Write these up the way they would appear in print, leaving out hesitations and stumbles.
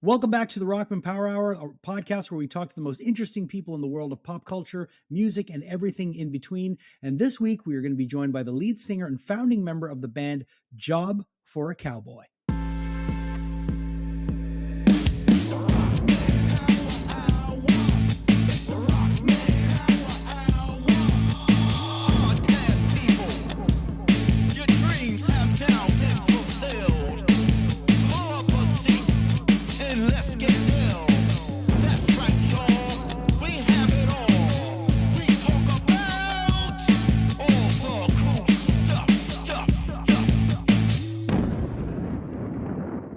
Welcome back to the Rockman Power Hour, a podcast where we talk to the most interesting people in the world of pop culture, music, and everything in between. And this week, we are going to be joined by the lead singer and founding member of the band, Job for a Cowboy.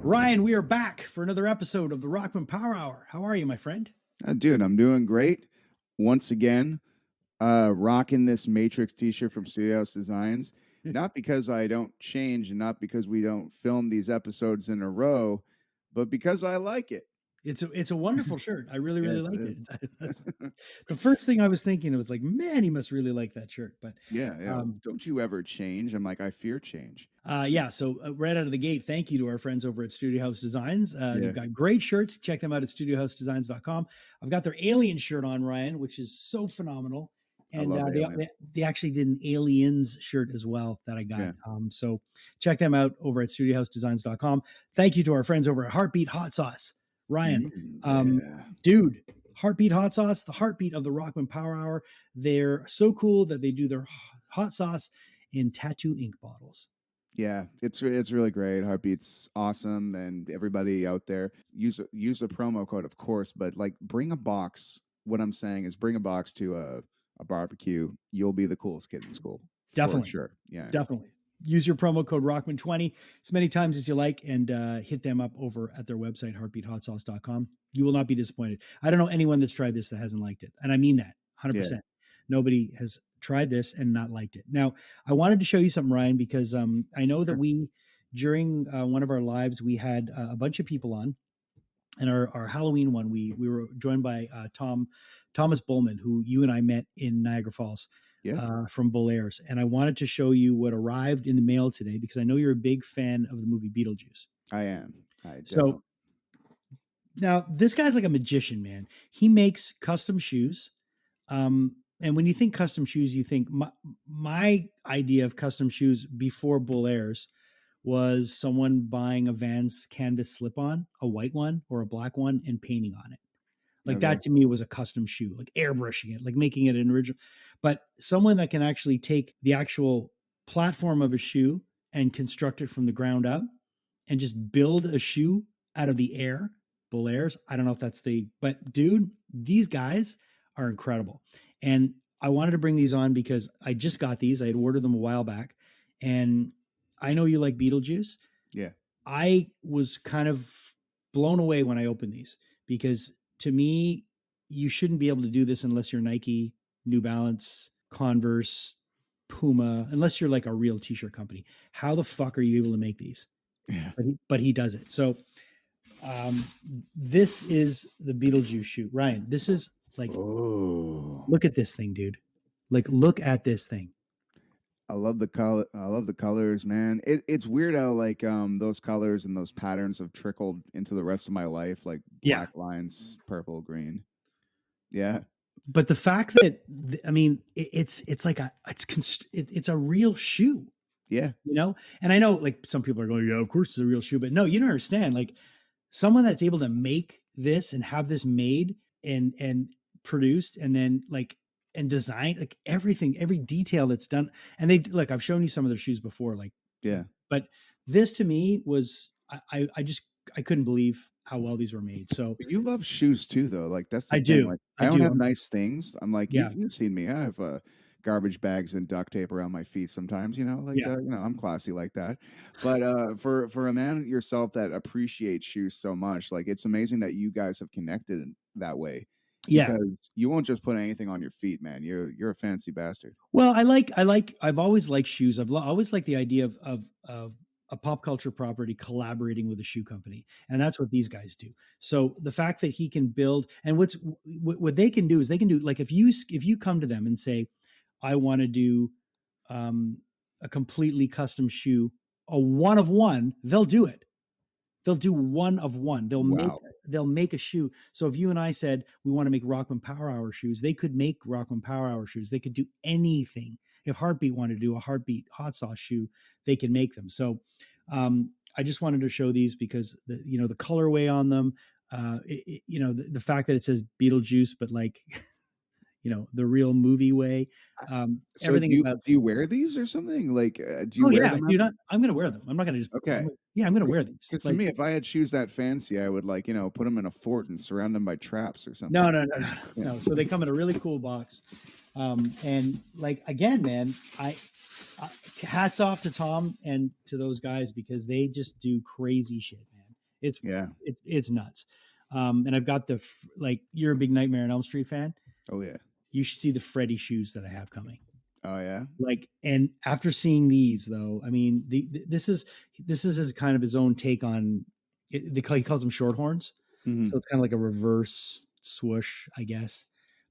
Ryan, we are back for another episode of the Rockman Power Hour. How are you, my friend? Dude, I'm doing great. Once again, rocking this Matrix t-shirt from Studio House Designs. Not because I don't change and not because we don't film these episodes in a row, but because I like it. It's a wonderful shirt. I really like it. it. The first thing I was thinking, it was like, man, he must really like that shirt. But yeah. Don't you ever change? I'm like, I fear change. So right out of the gate, thank you to our friends over at Studio House Designs. They've got great shirts. Check them out at studiohousedesigns.com. I've got their Alien shirt on, Ryan, which is so phenomenal. And they actually did an Aliens shirt as well that I got. Yeah. So check them out over at studiohousedesigns.com. Thank you to our friends over at Heartbeat Hot Sauce. Ryan, dude, Heartbeat Hot Sauce, the heartbeat of the Rockman Power Hour. They're so cool that they do their hot sauce in tattoo ink bottles. Yeah, it's really great. Heartbeat's awesome, and everybody out there use the promo code, of course. But like, bring a box. What I'm saying is, bring a box to a barbecue. You'll be the coolest kid in school. Definitely, for sure. Yeah, definitely. Use your promo code Rockman20 as many times as you like, and hit them up over at their website, heartbeathotsauce.com. You will not be disappointed. I don't know anyone that's tried this that hasn't liked it. And I mean that 100%. Yeah. Nobody has tried this and not liked it. Now, I wanted to show you something, Ryan, because I know that during one of our lives, we had a bunch of people on. And our Halloween one, we were joined by Thomas Bullman, who you and I met in Niagara Falls. From Bolaires. And I wanted to show you what arrived in the mail today because I know you're a big fan of the movie Beetlejuice. I am. So now this guy's like a magician, man. He makes custom shoes. And when you think custom shoes, you think my idea of custom shoes before Bolaires was someone buying a Vans canvas slip-on, a white one or a black one, and painting on it. Like that to me was a custom shoe, like airbrushing it, like making it an original. But someone that can actually take the actual platform of a shoe and construct it from the ground up and just build a shoe out of the air, Bolaires. I don't know if that's but dude, these guys are incredible. And I wanted to bring these on because I just got these. I had ordered them a while back. And I know you like Beetlejuice. Yeah. I was kind of blown away when I opened these because to me, you shouldn't be able to do this unless you're Nike, New Balance, Converse, Puma, unless you're like a real t-shirt company. How the fuck are you able to make these? Yeah. But he does it. So this is the Beetlejuice shoe. Ryan, this is like, look at this thing, dude. Like, look at this thing. I love the color. I love the colors, man. It's weird how like those colors and those patterns have trickled into the rest of my life, like black lines, purple, green. Yeah. But the fact that I mean, it's like it's a real shoe. Yeah. You know, and I know like some people are going, yeah, of course it's a real shoe, but no, you don't understand. Like someone that's able to make this and have this made and produced and then like and designed, like everything, every detail that's done. And I've shown you some of their shoes before, like, yeah, but this to me was, I couldn't believe how well these were made. So you love shoes too, though. Like that's the I thing. do. Like, I don't have nice things. I'm like, yeah, you've seen me. I have garbage bags and duct tape around my feet sometimes, I'm classy like that. But for a man yourself that appreciates shoes so much, like it's amazing that you guys have connected in that way. Yeah. Because you won't just put anything on your feet, man. You're a fancy bastard. Well, I've always liked shoes. I've always liked the idea of a pop culture property collaborating with a shoe company. And that's what these guys do. So the fact that he can build, and what they can do is they can do, like, if you come to them and say, I want to do a completely custom shoe, a one of one, they'll do it. They'll do one of one. they'll make a shoe. So if you and I said we want to make Rockman Power Hour shoes, they could make Rockman Power Hour shoes. They could do anything. If Heartbeat wanted to do a Heartbeat hot sauce shoe, they can make them. So I just wanted to show these because the colorway on them, the fact that it says Beetlejuice, but like the real movie way. So Everything about. do you wear these or something? Like, do you Oh wear yeah, them dude, ever? I'm gonna wear them. I'm not gonna just. Okay. I'm gonna wear these. Because to Like, me, if I had shoes that fancy, I would like, put them in a fort and surround them by traps or something. no, no, no, no, Yeah. no. So they come in a really cool box, and like again, man, hats off to Tom and to those guys because they just do crazy shit, man. It's nuts. And I've got like you're a big Nightmare on Elm Street fan. Oh yeah. You should see the Freddy shoes that I have coming. Oh yeah. Like, and after seeing these though, I mean, this is his kind of his own take on it. He calls them short horns. Mhm. So it's kind of like a reverse swoosh, I guess,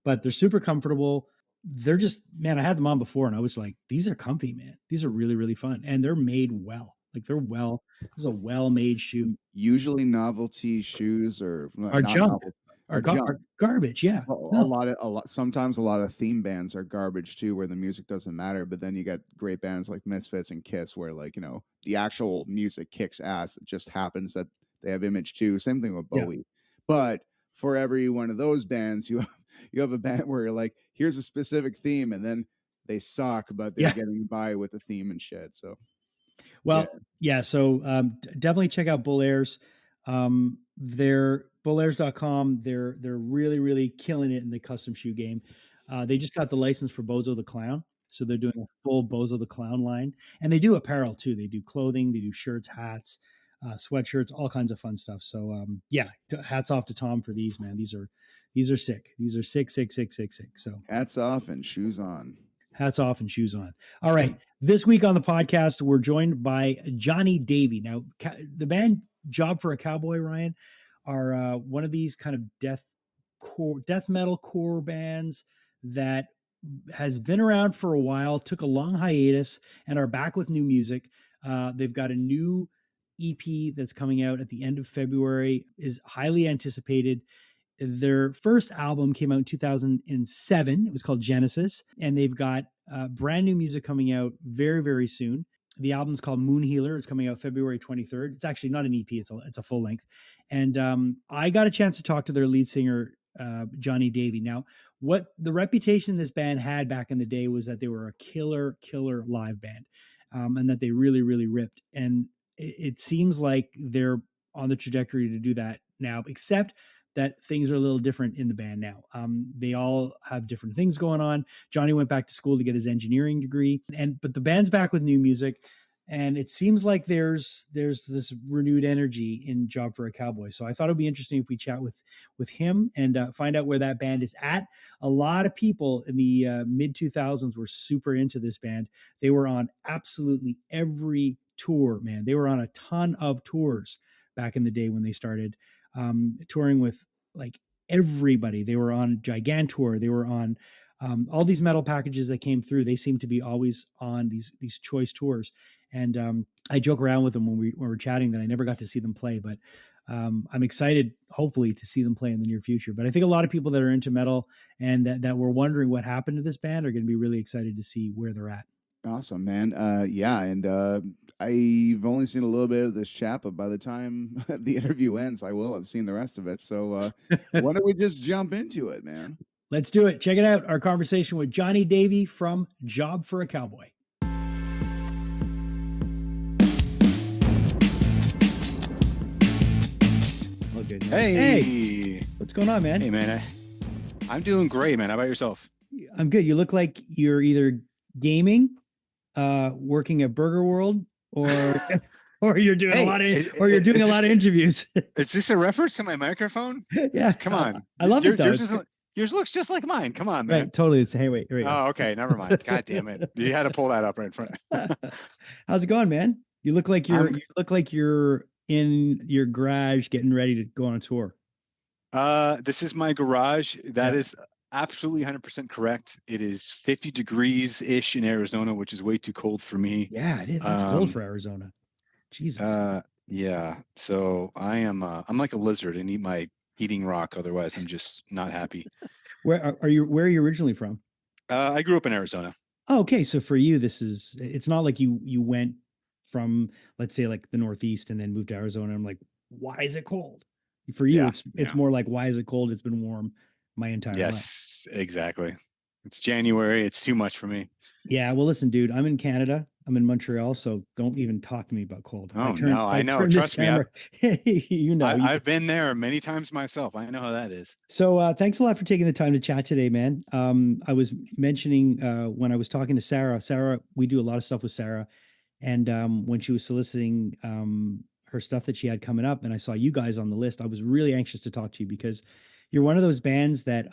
but they're super comfortable. They're just, man, I had them on before and I was like, these are comfy, man. These are really, really fun. And they're made well. Like this is a well-made shoe. Usually novelty shoes Are not junk. novelty, are junk. Are garbage. Yeah. Well, sometimes a lot of theme bands are garbage too, where the music doesn't matter. But then you get great bands like Misfits and Kiss, where like the actual music kicks ass. It just happens that they have image too. Same thing with Bowie. But for every one of those bands, you have a band where you're like, here's a specific theme, and then they suck, but they're getting by with the theme and shit. So, well, yeah. So definitely check out Bull Airs. They're bullairs.com. They're really, really killing it in the custom shoe game. They just got the license for Bozo the Clown. So they're doing a full Bozo the Clown line, and they do apparel too. They do clothing, they do shirts, hats, sweatshirts, all kinds of fun stuff. So hats off to Tom for these, man. These are sick. These are sick. So hats off and shoes on. Hats off and shoes on. All right. This week on the podcast, we're joined by Jonny Davy. Now, the band Job for a Cowboy, Ryan, are one of these kind of death metal core bands that has been around for a while, took a long hiatus, and are back with new music. They've got a new EP that's coming out at the end of February, is highly anticipated. Their first album came out in 2007. It was called Genesis, and they've got brand new music coming out very, very soon. The album's called Moon Healer. It's coming out February 23rd. It's actually not an EP. It's a full length. And I got a chance to talk to their lead singer, Jonny Davy. Now, what the reputation this band had back in the day was that they were a killer live band, and that they really, really ripped. And it seems like they're on the trajectory to do that now, except that things are a little different in the band now. They all have different things going on. Jonny went back to school to get his engineering degree, but the band's back with new music, and it seems like there's this renewed energy in Job for a Cowboy. So I thought it'd be interesting if we chat with him and find out where that band is at. A lot of people in the mid 2000s were super into this band. They were on absolutely every tour, man. They were on a ton of tours back in the day when they started. Touring with like everybody. They were on Gigantour. They were on all these metal packages that came through. They seem to be always on these choice tours. And I joke around with them when we were chatting that I never got to see them play, but I'm excited, hopefully, to see them play in the near future. But I think a lot of people that are into metal and that were wondering what happened to this band are going to be really excited to see where they're at. Awesome, man. And I've only seen a little bit of this chat, but by the time the interview ends, I will have seen the rest of it. So why don't we just jump into it, man? Let's do it. Check it out. Our conversation with Jonny Davy from Job for a Cowboy. Oh, good. Hey, what's going on, man? Hey, man. I'm doing great, man. How about yourself? I'm good. You look like you're either gaming, working at Burger World, or you're doing a lot of interviews. Is this a reference to my microphone? Yeah, come on. I love it though. Yours looks just like mine. Come on, man. Right, totally. It's hey, wait. Oh, okay. Never mind. God damn it. You had to pull that up right in front. How's it going, man? You look like you're in your garage getting ready to go on a tour. This is my garage. That is absolutely 100% correct. It is 50 degrees ish in Arizona, which is way too cold for me. Yeah, it is. That's cold for Arizona. Jesus. Yeah. So I'm like a lizard and eat my eating rock. Otherwise, I'm just not happy. Where are you originally from? I grew up in Arizona. Oh, okay. So for you, it's not like you went from, let's say, like the Northeast and then moved to Arizona. I'm like, why is it cold? For you, Yeah. it's Yeah. more like, why is it cold? It's been warm my entire life. Yes, exactly. It's January. It's too much for me. Yeah, well, listen, dude, I'm in Canada. I'm in Montreal, so don't even talk to me about cold. Oh no, If I I know. turn this Trust me, camera, you know, you I've been there many times myself. I know how that is. So thanks a lot for taking the time to chat today, man. I was mentioning when I was talking to Sarah, we do a lot of stuff with Sarah. And when she was soliciting her stuff that she had coming up, and I saw you guys on the list, I was really anxious to talk to you because you're one of those bands that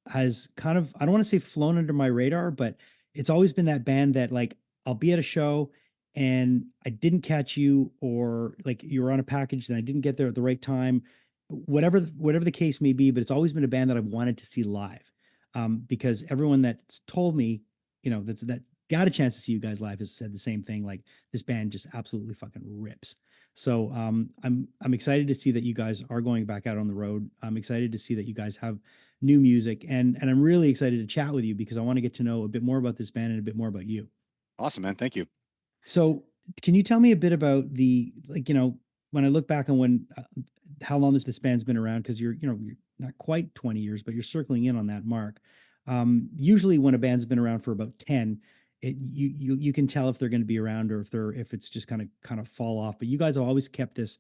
has kind of, I don't want to say flown under my radar, but it's always been that band that like I'll be at a show and I didn't catch you, or like you were on a package and I didn't get there at the right time, whatever the case may be. But it's always been a band that I've wanted to see live, because everyone that's told me, that got a chance to see you guys live has said the same thing. Like this band just absolutely fucking rips. So I'm excited to see that you guys are going back out on the road. I'm excited to see that you guys have new music, and I'm really excited to chat with you because I want to get to know a bit more about this band and a bit more about you. Awesome, man. Thank you. So can you tell me a bit about the, like, when I look back on when how long this band's been around, because you're not quite 20 years, but you're circling in on that mark. Usually when a band's been around for about 10, you can tell if they're going to be around or if it's just kind of fall off. But you guys have always kept this.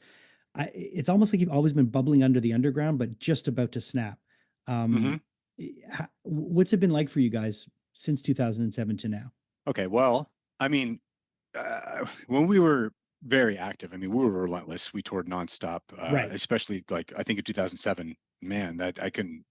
It's almost like you've always been bubbling under the underground, but just about to snap. Hmm. What's it been like for you guys since 2007 to now? Okay. Well, I mean, when we were very active, I mean, we were relentless. We toured nonstop, Right, especially like I think in 2007. Man, that I couldn't.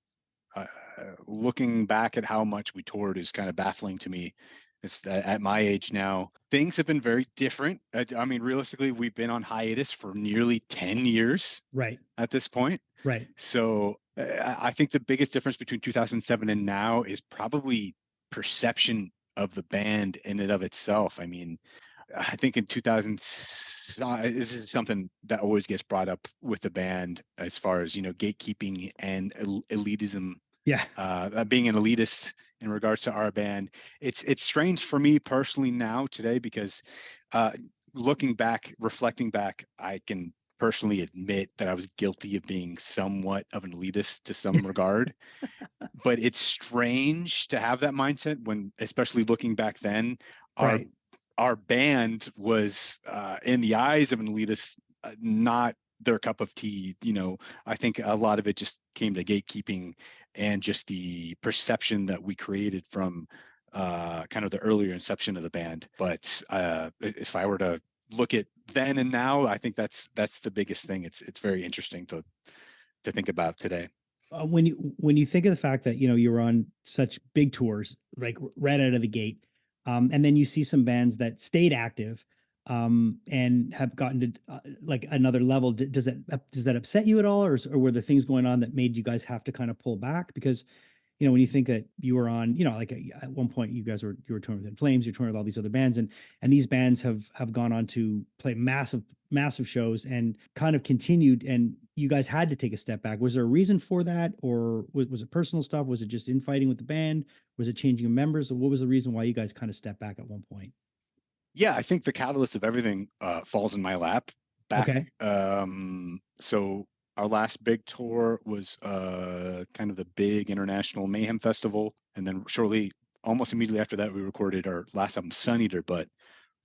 Looking back at how much we toured is kind of baffling to me. It's at my age now, things have been very different. I mean, realistically, we've been on hiatus for nearly 10 years right, at this point. right. So I think the biggest difference between 2007 and now is probably perception of the band in and of itself. I mean, I think in 2000, this is something that always gets brought up with the band as far as, gatekeeping and elitism, Yeah, being an elitist in regards to our band. It's strange for me personally now today because uh, looking back, reflecting back, I can personally admit that I was guilty of being somewhat of an elitist to some regard. But it's strange to have that mindset when, especially looking back then, our right. our band was in the eyes of an elitist, not their cup of tea. I think a lot of it just came to gatekeeping and just the perception that we created from kind of the earlier inception of the band. But if I were to look at then and now, I think that's the biggest thing. It's very interesting to think about today. When you think of the fact that you were on such big tours, like right out of the gate, and then you see some bands that stayed active, and have gotten to like another level. Does that upset you at all, or were there things going on that made you guys have to kind of pull back? Because when you think that you were on, like at one point you were touring with In Flames, you're touring with all these other bands, and these bands have gone on to play massive shows and kind of continued, and you guys had to take a step back. Was there a reason for that, or was it personal stuff? Was it just infighting with the band? Was it changing of members? Or what was the reason why you guys kind of stepped back at one point? Yeah, I think the catalyst of everything falls in my lap. Back, Okay, so our last big tour was kind of the big international Mayhem Festival, and then shortly, almost immediately after that, we recorded our last album, Sun Eater. But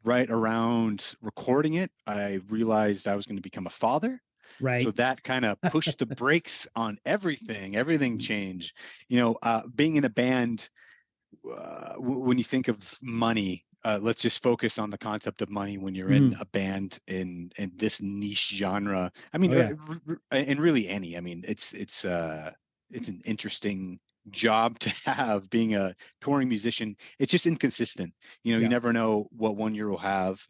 right around recording it, I realized I was going to become a father. So right. that kind of pushed the brakes on everything. Everything changed. Being in a band, when you think of money, let's just focus on the concept of money when you're in Mhm. a band in this niche genre. I mean, Oh yeah, and really any. I mean, it's an interesting job to have being a touring musician. It's just inconsistent. You yeah. never know what one year will have.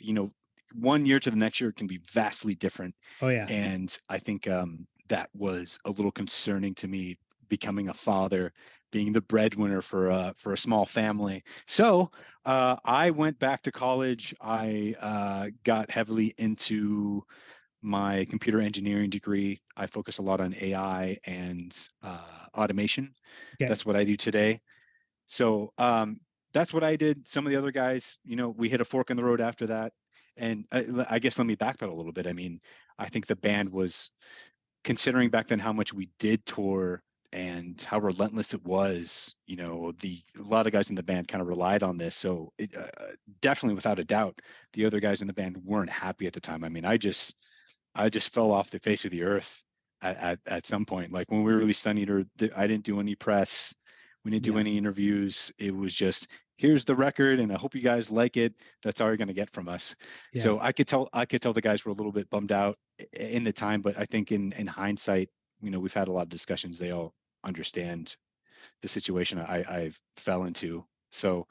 One year to the next year can be vastly different. Oh yeah. And I think that was a little concerning to me becoming a father. being the breadwinner for a small family. So I went back to college. I got heavily into my computer engineering degree. I focus a lot on AI and automation. Okay. That's what I do today. So that's what I did. Some of the other guys, we hit a fork in the road after that. And I guess let me backpedal a little bit. I mean, I think the band was, considering back then how much we did tour and how relentless it was, a lot of guys in the band kind of relied on this. So definitely, without a doubt, the other guys in the band weren't happy at the time. I mean, I just fell off the face of the earth at some point. Like when we released Sun Eater, I didn't do any press. We didn't do Yeah. any interviews. It was just, here's the record, and I hope you guys like it. That's all you're going to get from us. Yeah. So I could tell the guys were a little bit bummed out in the time, but I think in hindsight, we've had a lot of discussions. They all understand the situation I fell into. So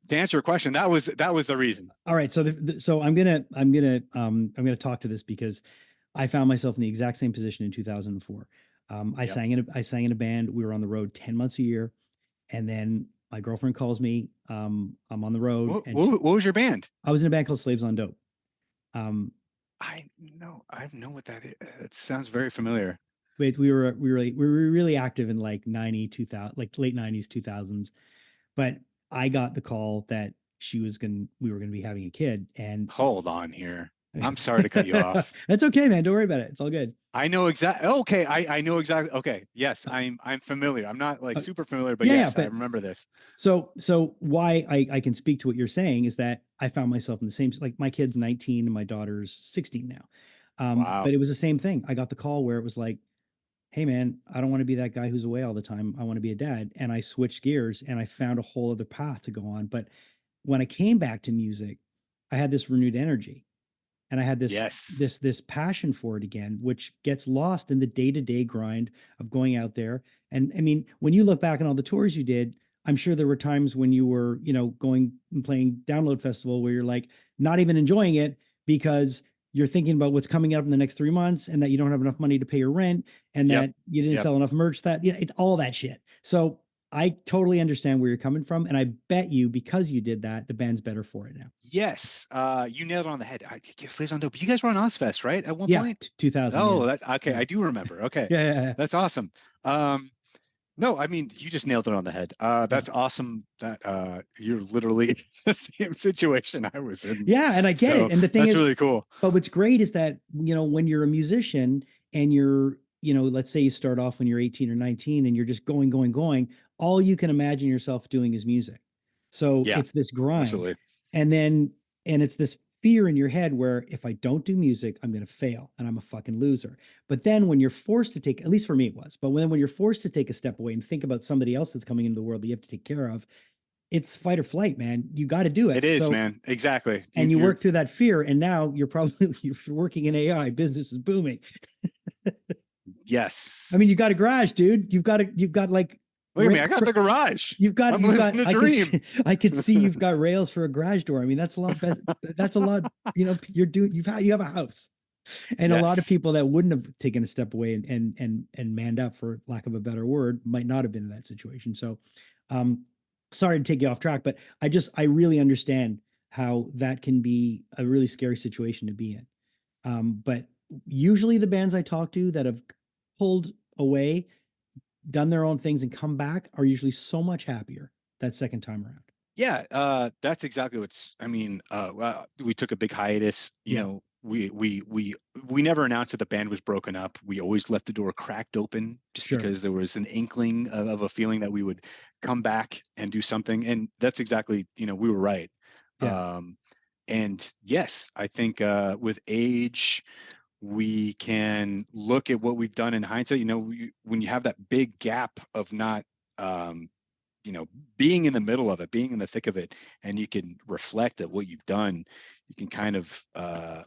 to answer your question, that was the reason. All right. So so I'm gonna talk to this because I found myself in the exact same position in 2004. I Yep. sang in a band. We were on the road 10 months a year, and then my girlfriend calls me. I'm on the road, What, and what, what was your band? I was in a band called Slaves on Dope. Um, I know what that is. It sounds very familiar. we were really active in like 90 2000, like late 90s 2000s. But I got the call that we were gonna be having a kid, and Hold on here. I'm sorry to cut you off. that's okay, man. Don't worry about it. It's all good. I know exactly. Okay, I know exactly. Okay, yes, Uh, I'm familiar. I'm not like super familiar, but yeah, yeah. yes, I But remember this. so why I can speak to what you're saying is that I found myself in the same, like my kid's 19 and my daughter's 16 now. Wow. But it was the same thing. I got the call where it was like, hey man, I don't want to be that guy who's away all the time. I want to be a dad. And I switched gears and I found a whole other path to go on. But when I came back to music, I had this renewed energy and I had Yes. this passion for it again, which gets lost in the day-to-day grind of going out there. And I mean, when you look back on all the tours you did, I'm sure there were times when you were, going and playing Download Festival where you're like not even enjoying it because you're thinking about what's coming up in the next 3 months and that you don't have enough money to pay your rent and Yep. that you didn't Yep. sell enough merch, that it's all that shit. So I totally understand where you're coming from. And I bet you, because you did that, the band's better for it now. Yes. You nailed it on the head. I give Slaves on Dope. You guys were on Ozfest, right? At one Yeah. point? 2000. Yeah. Oh, that's okay. Yeah. I do remember. Okay. Yeah. Yeah. Yeah. That's awesome. Um, No, I mean, you just nailed it on the head. Yeah. That's awesome that you're literally in the same situation I was in. Yeah, and I get So it. And the thing that's is, really cool. but what's great is that, when you're a musician and you're, let's say you start off when you're 18 or 19 and you're just going, going, going, all you can imagine yourself doing is music. So Yeah, it's this grind. absolutely. And then, and it's this fear in your head where if I don't do music, I'm going to fail and I'm a fucking loser. But then when you're forced to take, at least for me it was, but when you're forced to take a step away and think about somebody else that's coming into the world that you have to take care of, it's fight or flight, man. You got to do It it. is, So, man. Exactly. and you You're work through that fear, and now you're probably you're working in AI. Business is booming. I yes. mean, you got a garage, dude. You've got like Look at me. I got the garage. I'm you've living got the dream. I could see you've got rails for a garage door. I mean, that's a lot best. That's a lot. You're doing. You have a house, and a lot of Yes. people that wouldn't have taken a step away and manned up, for lack of a better word, might not have been in that situation. So, um, sorry to take you off track, but I really understand how that can be a really scary situation to be in. But usually the bands I talk to that have pulled away, done their own things, and come back are usually so much happier that second time around. Yeah, that's exactly I mean, we took a big hiatus, Yeah, we never announced that the band was broken up. We always left the door cracked open just sure. because there was an inkling of a feeling that we would come back and do something. And that's exactly, we were right. Yeah, Um, and yes, I think with age, we can look at what we've done in hindsight. When you have that big gap of not um, you know being in the middle of it, being in the thick of it, and you can reflect at what you've done, you can kind of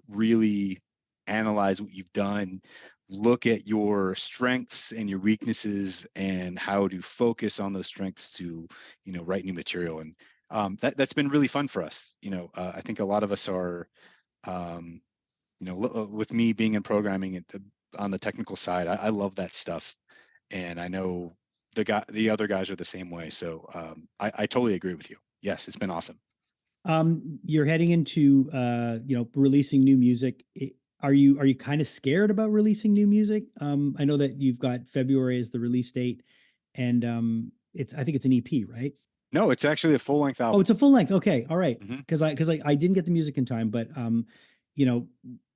really analyze what you've done, look at your strengths and your weaknesses and how to focus on those strengths to write new material. And that's been really fun for us. I think a lot of us are um, with me being in programming on the technical side, I love that stuff. And I know the other guys are the same way. So I totally agree with you. Yes, it's been awesome. You're heading into releasing new music. Are you kind of scared about releasing new music? I know that you've got February as the release date, and it's I think it's an EP, right? No, it's actually a full length Oh, album. it's a full length. Okay, all right. Hmm. Because I didn't get the music in time, but you know,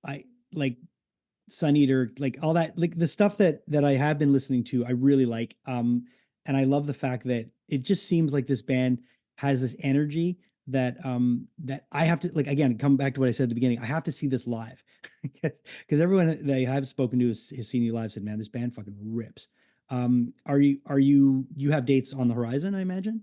I like Sun Eater, like all that, like the stuff that I have been listening to, I really like. And I love the fact that it just seems like this band has this energy that I have to, like, again, come back to what I said at the beginning. I have to see this live because everyone that I have spoken to has seen you live said, man, this band fucking rips. You have dates on the horizon, I imagine?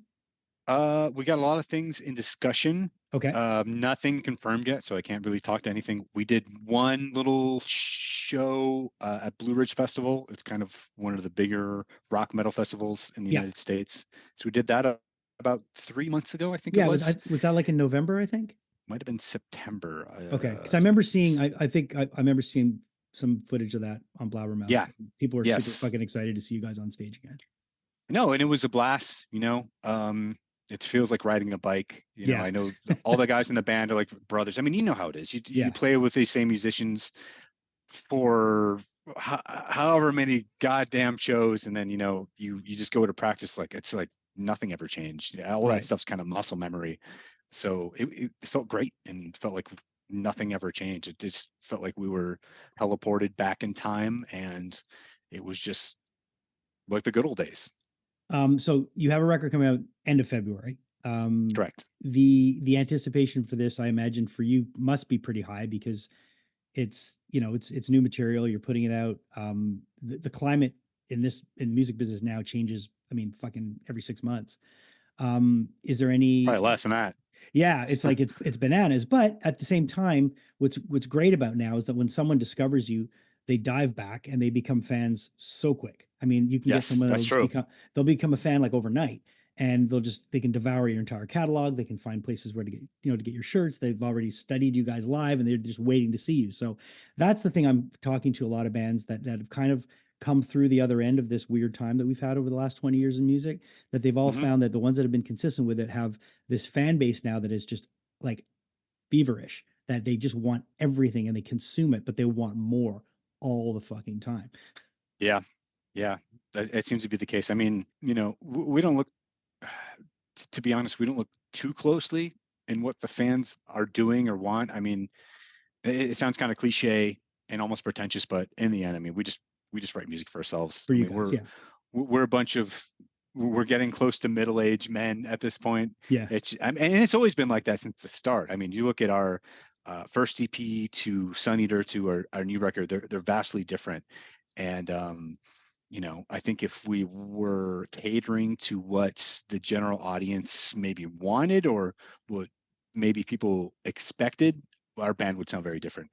We got a lot of things in discussion. Okay. Nothing confirmed yet, so I can't really talk to anything. We did one little show at Blue Ridge Festival. It's kind of one of the bigger rock metal festivals in the Yeah. United States. So we did that about 3 months ago, I think it Yeah. Was was. was that like in November, I think? Might have been September. Okay, because I remember seeing, I think I remember seeing some footage of that on Blabbermouth. Yeah. People are super Yes. fucking excited to see you guys on stage again. No, and it was a blast, you know. It feels like riding a bike. You know, Yeah, I know all the guys in the band are like brothers. I mean, you know how it is. You yeah. play with these same musicians for however many goddamn shows, and then you just go to practice like it's like nothing ever changed. Yeah, all that Right. stuff's kind of muscle memory. So it felt great and felt like nothing ever changed. It just felt like we were teleported back in time, and it was just like the good old days. So you have a record coming out end of February. Correct. The anticipation for this, I imagine, for you must be pretty high because it's new material. You're putting it out. The climate in music business now changes. I mean, fucking every 6 months. Is there Probably any less than that. Yeah, it's like it's bananas. But at the same time, what's great about now is that when someone discovers you, they dive back and they become fans so quick. I mean, you can get Yes, someone that'll that's just true. become a fan like overnight, and they can devour your entire catalog. They can find places where to get your shirts. They've already studied you guys live, and they're just waiting to see you. So that's the thing. I'm talking to a lot of bands that have kind of come through the other end of this weird time that we've had over the last 20 years in music, that they've all Hmm. found that the ones that have been consistent with it have this fan base now that is just like feverish, that they just want everything and they consume it, but they want more all the fucking time. Yeah, yeah, it seems to be the case. I mean, we don't look, to be honest, we don't look too closely in what the fans are doing or want. I mean, it sounds kind of cliche and almost pretentious, but in the end, I mean, we just write music for ourselves. For I you mean, guys. Yeah. we're a bunch of we're getting close to middle-aged men at this point. Yeah. And it's always been like that since the start. I mean, you look at our first EP to Sun Eater to our new record, they're vastly different. And I think if we were catering to what the general audience maybe wanted or what maybe people expected, our band would sound very different.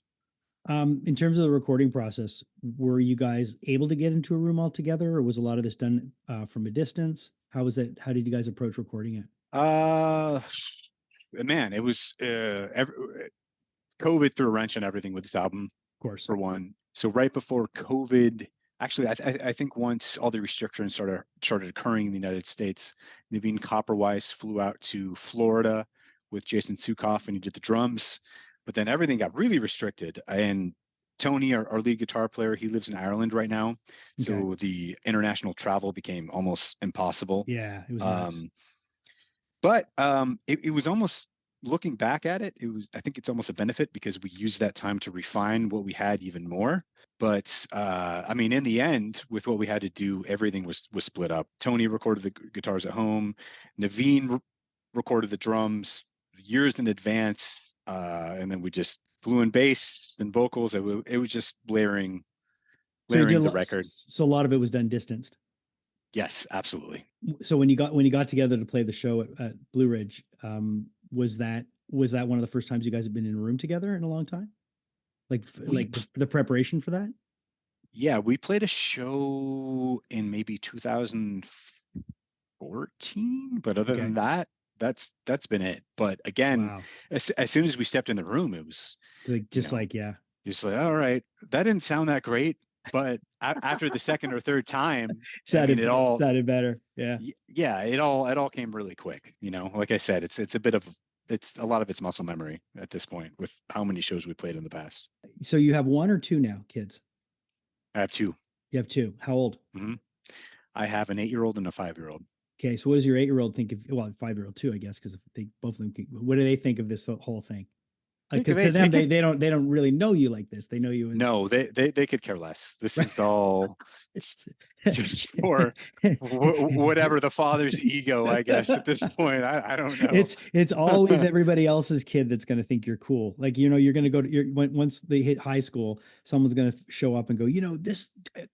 In terms of the recording process, were you guys able to get into a room all together, or was a lot of this done from a distance? How was it? How did you guys approach recording it? Of Uh, Man, it was COVID threw a wrench on everything with this album, course. for one. So right before COVID, actually, I think once all the restrictions started occurring in the United States, Naveen Copperweiss flew out to Florida with Jason Sukoff, and he did the drums. But then everything got really restricted, and Tony, our lead guitar player, he lives in Ireland right now, Okay. so the international travel became almost impossible. Yeah, it was nuts. Um, but it was almost, looking back at it, I think it's almost a benefit because we used that time to refine what we had even more. But I mean, in the end, with what we had to do, everything was split up. Tony recorded the guitars at home. Naveen recorded the drums years in advance, and then we just flew in bass and vocals. It was just So you did layering the record. so a lot of it was done distanced. Yes, absolutely. So when you got together to play the show at Blue Ridge, was that one of the first times you guys have been in a room together in a long time? We Like the preparation for that? Yeah, we played a show in maybe 2014, but other than Okay. that, that's been it. But again, Wow. as soon as we stepped in the room, it was, It's like you just know, like yeah. just like, all right, that didn't sound that great. but after the second or third time, I mean, Sounded sounded better. Yeah. yeah, it all came really quick. Like I said, it's a bit of it's a lot of it's muscle memory at this point with how many shows we played in the past. So you have one or two now, kids? I have two. You have two. How old? hmm I have an 8-year-old and a 5-year-old. Okay, so what does your 8-year-old think of? Well, 5-year-old too, I guess, because they both of them. What do they think of this whole thing? Because to They them, could they don't really know you like this. They know you as no, they could care less. This is all just for whatever the father's ego, I guess. At this point, I don't know. it's always everybody else's kid that's going to think you're cool. Like, you're going to go to once they hit high school, someone's going to show up and go, this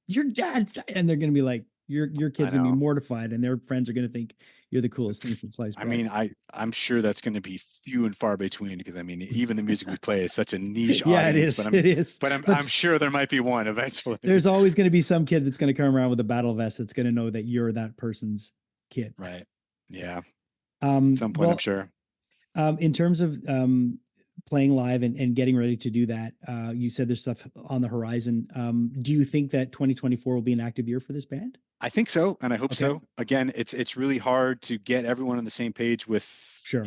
your dad's, and they're going to be like, your I kid's going to be know. mortified, and their friends are going to think you're the coolest thing since sliced I bread. mean, I'm sure that's going to be few and far between because I mean, even the music we play is such a niche Yeah, it audience. is. It is. I'm sure there might be one eventually. There's always going to be some kid that's going to come around with a battle vest that's going to know that you're that person's kid. Right. Yeah. At some point, I'm Well, sure. in terms of playing live and getting ready to do that, you said there's stuff on the horizon. Do you think that 2024 will be an active year for this band? I think so, and I hope Okay, so. Again, it's really hard to get everyone on the same page with, sure.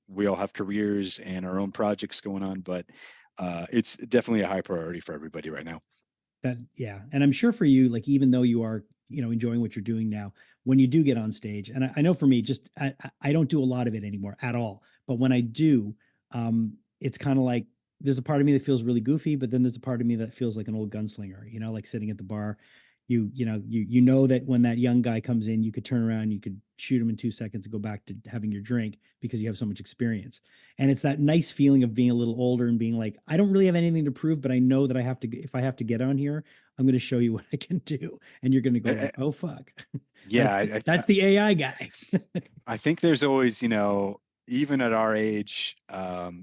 we all have careers and our own projects going on, but it's definitely a high priority for everybody right now. That, yeah, and I'm sure for you, like, even though you are, enjoying what you're doing now, when you do get on stage, and I know for me, just I don't do a lot of it anymore at all, but when I do, it's kind of like there's a part of me that feels really goofy, but then there's a part of me that feels like an old gunslinger, like sitting at the bar. You know that when that young guy comes in, you could turn around, you could shoot him in 2 seconds and go back to having your drink because you have so much experience. And it's that nice feeling of being a little older and being like, I don't really have anything to prove, but I know that if I have to get on here, I'm going to show you what I can do. And you're going to go Uh, like, oh, fuck. Yeah, That's the AI guy. I think there's always, even at our age,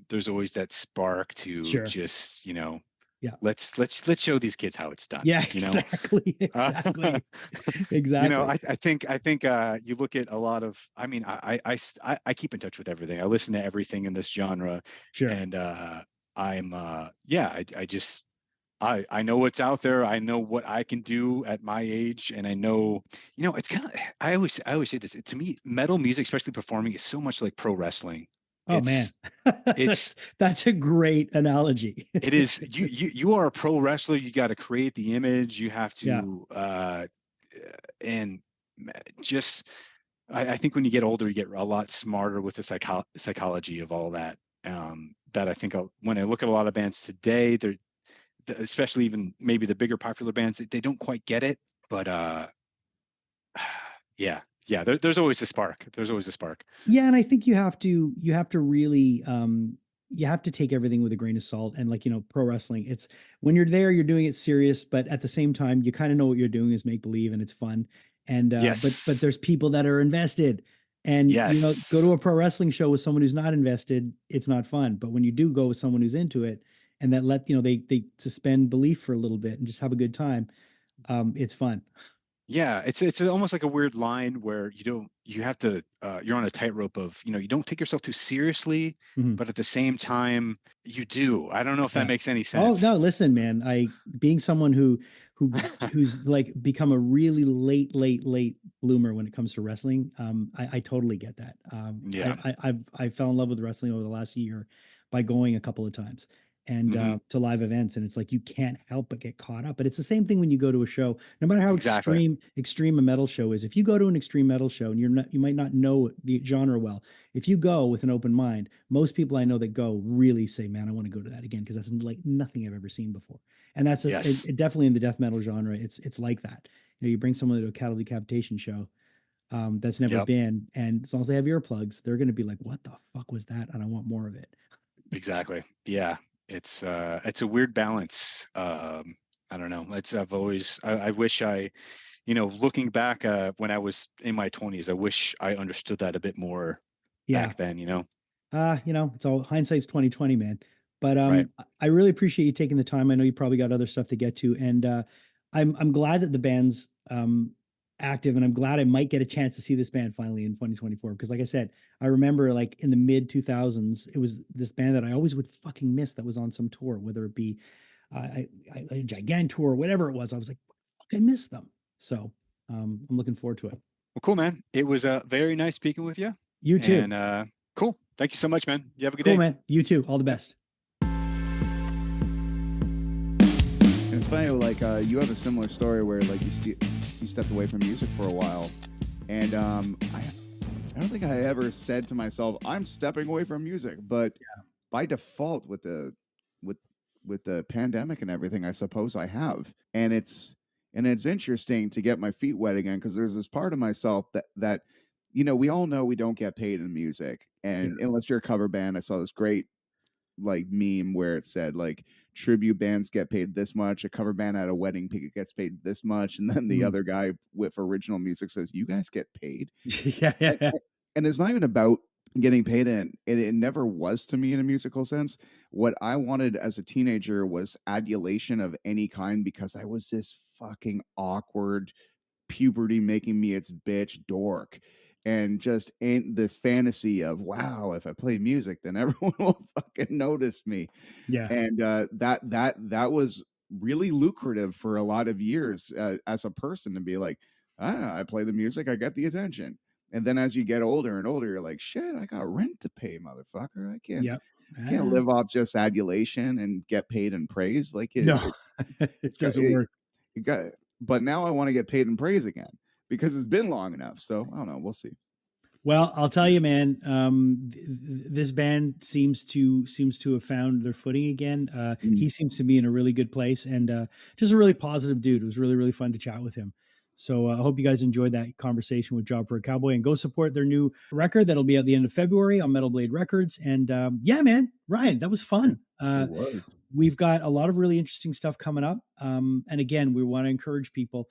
there's always that spark to Sure. just, Yeah. let's show these kids how it's done. Yeah, exactly. Uh, Exactly. Exactly. I think you look at a lot of. I mean, I keep in touch with everything. I listen to everything in this genre, Sure. and I'm yeah. I just I know what's out there. I know what I can do at my age, and I know, it's kind of. I always say this. To me, metal music, especially performing, is so much like pro wrestling. Oh man. It's it's That's a great analogy. it is you are a pro wrestler. You got to create the image. You have Yeah. to and just I think when you get older, you get a lot smarter with the psychology of all that. That I think when I look at a lot of bands today, they're especially even maybe the bigger popular bands, they don't quite get it. But yeah, there's always a spark. There's always a spark. Yeah, and I think you have to really you have to take everything with a grain of salt. And like, pro wrestling, it's when you're there, you're doing it serious, but at the same time, you kind of know what you're doing is make believe and it's fun. And but Yes, there's people that are invested. And go yes, to a pro wrestling show with someone who's not invested, it's not fun. But when you do go with someone who's into it and that they suspend belief for a little bit and just have a good time, it's fun. yeah. It's almost like a weird line where you have to you're on a tightrope of you don't take yourself too seriously, Mhm. but at the same time you do. I don't know if that Yeah. makes any Oh sense. no, listen, man. Being someone who's like become a really late bloomer when it comes to wrestling. I totally get that. Yeah. I fell in love with wrestling over the last year by going a couple of times and hmm to live events, and it's like you can't help but get caught up. But it's the same thing when you go to a show, no matter how Exactly. extreme a metal show is. If you go to an extreme metal show and you might not know the genre well, if you go with an open mind, most people I know that go really say, "Man, I want to go to that again," because that's like nothing I've ever seen before. And that's Yes. definitely in the death metal genre. It's like that. You bring someone to a cattle decapitation show that's never Yep. been, and as long as they have earplugs, they're going to be like, "What the fuck was that?" And I want more of it. Exactly. Yeah. It's a weird balance. I don't know. I wish looking back when I was in my 20s, I wish I understood that a bit more Yeah. back then. It's all hindsight's 2020, man. But Right. I really appreciate you taking the time. I know you probably got other stuff to get to, and I'm glad that the band's active, and I'm glad I might get a chance to see this band finally in 2024. Because, like I said, I remember like in the mid 2000s, it was this band that I always would fucking miss that was on some tour, whether it be a Gigantor, whatever it was. I was like, fuck, I missed them. So I'm looking forward to it. Well, cool, man. It was very nice speaking with you. You too. And cool. Thank you so much, man. You have a good Cool, day. man. You too. All the best. And it's funny, like you have a similar story where like you stepped away from music for a while, and I don't think I ever said to myself, "I'm stepping away from music," but by default, with the pandemic and everything, I suppose I have, and it's interesting to get my feet wet again, because there's this part of myself that we all know we don't get paid in music, and unless you're a cover band. I saw this great like meme where it said like tribute bands get paid this much, a cover band at a wedding gets paid this much, and then the other guy with original music says, "You guys get paid." Yeah. And it's not even about getting paid in it never was to me in a musical sense. What I wanted as a teenager was adulation of any kind, because I was this fucking awkward, puberty making me its bitch dork, and just ain't this fantasy of, wow, if I play music then everyone will fucking notice me. Yeah. And that was really lucrative for a lot of years, as a person, to be like, I play the music, I get the attention. And then as you get older and older, you're like, shit, I got rent to pay, motherfucker. I can't Yep. can't live off just adulation and get paid and praise. Like No, it doesn't work. it got, but now I want to get paid and praise again, because it's been long enough. So I don't know. We'll see. Well, I'll tell you, man. This band seems to have found their footing again. He seems to be in a really good place, and just a really positive dude. It was really, really fun to chat with him. So I hope you guys enjoyed that conversation with Job for a Cowboy, and go support their new record that'll be at the end of February on Metal Blade Records. And yeah, man, Ryan, that was fun. It was. We've got a lot of really interesting stuff coming up. And again, we want to encourage people.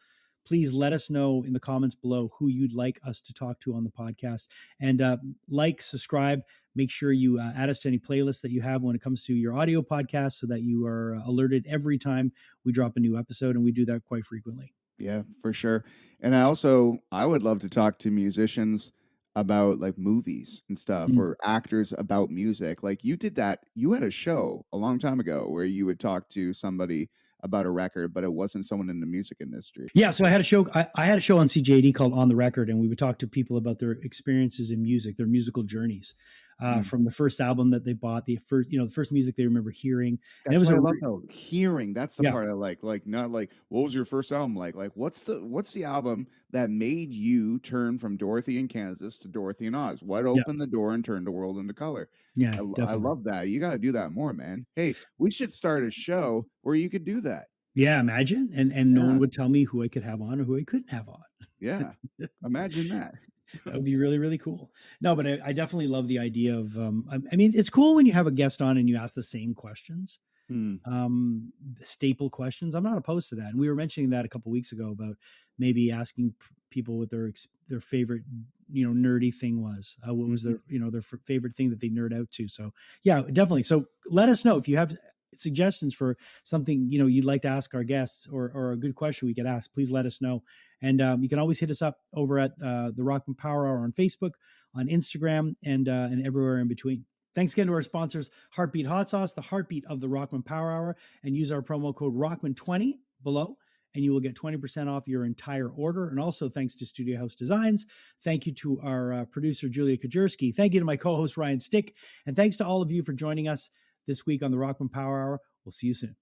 Please let us know in the comments below who you'd like us to talk to on the podcast. And like, subscribe, make sure you add us to any playlists that you have when it comes to your audio podcast, so that you are alerted every time we drop a new episode. And we do that quite frequently. Yeah, for sure. And I would love to talk to musicians about like movies and stuff, or actors about music. Like you did that. You had a show a long time ago where you would talk to somebody about a record, but it wasn't someone in the music industry. Yeah, so I had a show. I had a show on CJD called On the Record, and we would talk to people about their experiences in music, their musical journeys, from the first album that they bought, the first music they remember hearing. That's and it was what I love though. Hearing, that's the part I like. Like not like, what was your first album like? Like what's the album that made you turn from Dorothy in Kansas to Dorothy in Oz? What opened the door and turned the world into color? Yeah, I definitely. love that. You got to do that more, man. Hey, we should start a show where you could do that. Yeah, imagine, and no one would tell me who I could have on or who I couldn't have on. Yeah, imagine that. That would be really, really cool. No, but I definitely love the idea of. I mean, it's cool when you have a guest on and you ask the same questions, staple questions. I'm not opposed to that, and we were mentioning that a couple of weeks ago about maybe asking people what their favorite nerdy thing was. What was their their favorite thing that they nerd out to. So yeah, definitely. So let us know if you have suggestions for something you'd like to ask our guests, or a good question we could ask. Please let us know. And you can always hit us up over at the Rockman Power Hour on Facebook, on Instagram, and everywhere in between. Thanks again to our sponsors, Heartbeat Hot Sauce, the heartbeat of the Rockman Power Hour, and use our promo code Rockman20 below, and you will get 20% off your entire order. And also thanks to Studio House Designs. Thank you to our producer, Julia Kajerski. Thank you to my co-host, Ryan Stick. And thanks to all of you for joining us this week on the Rockman Power Hour. We'll see you soon.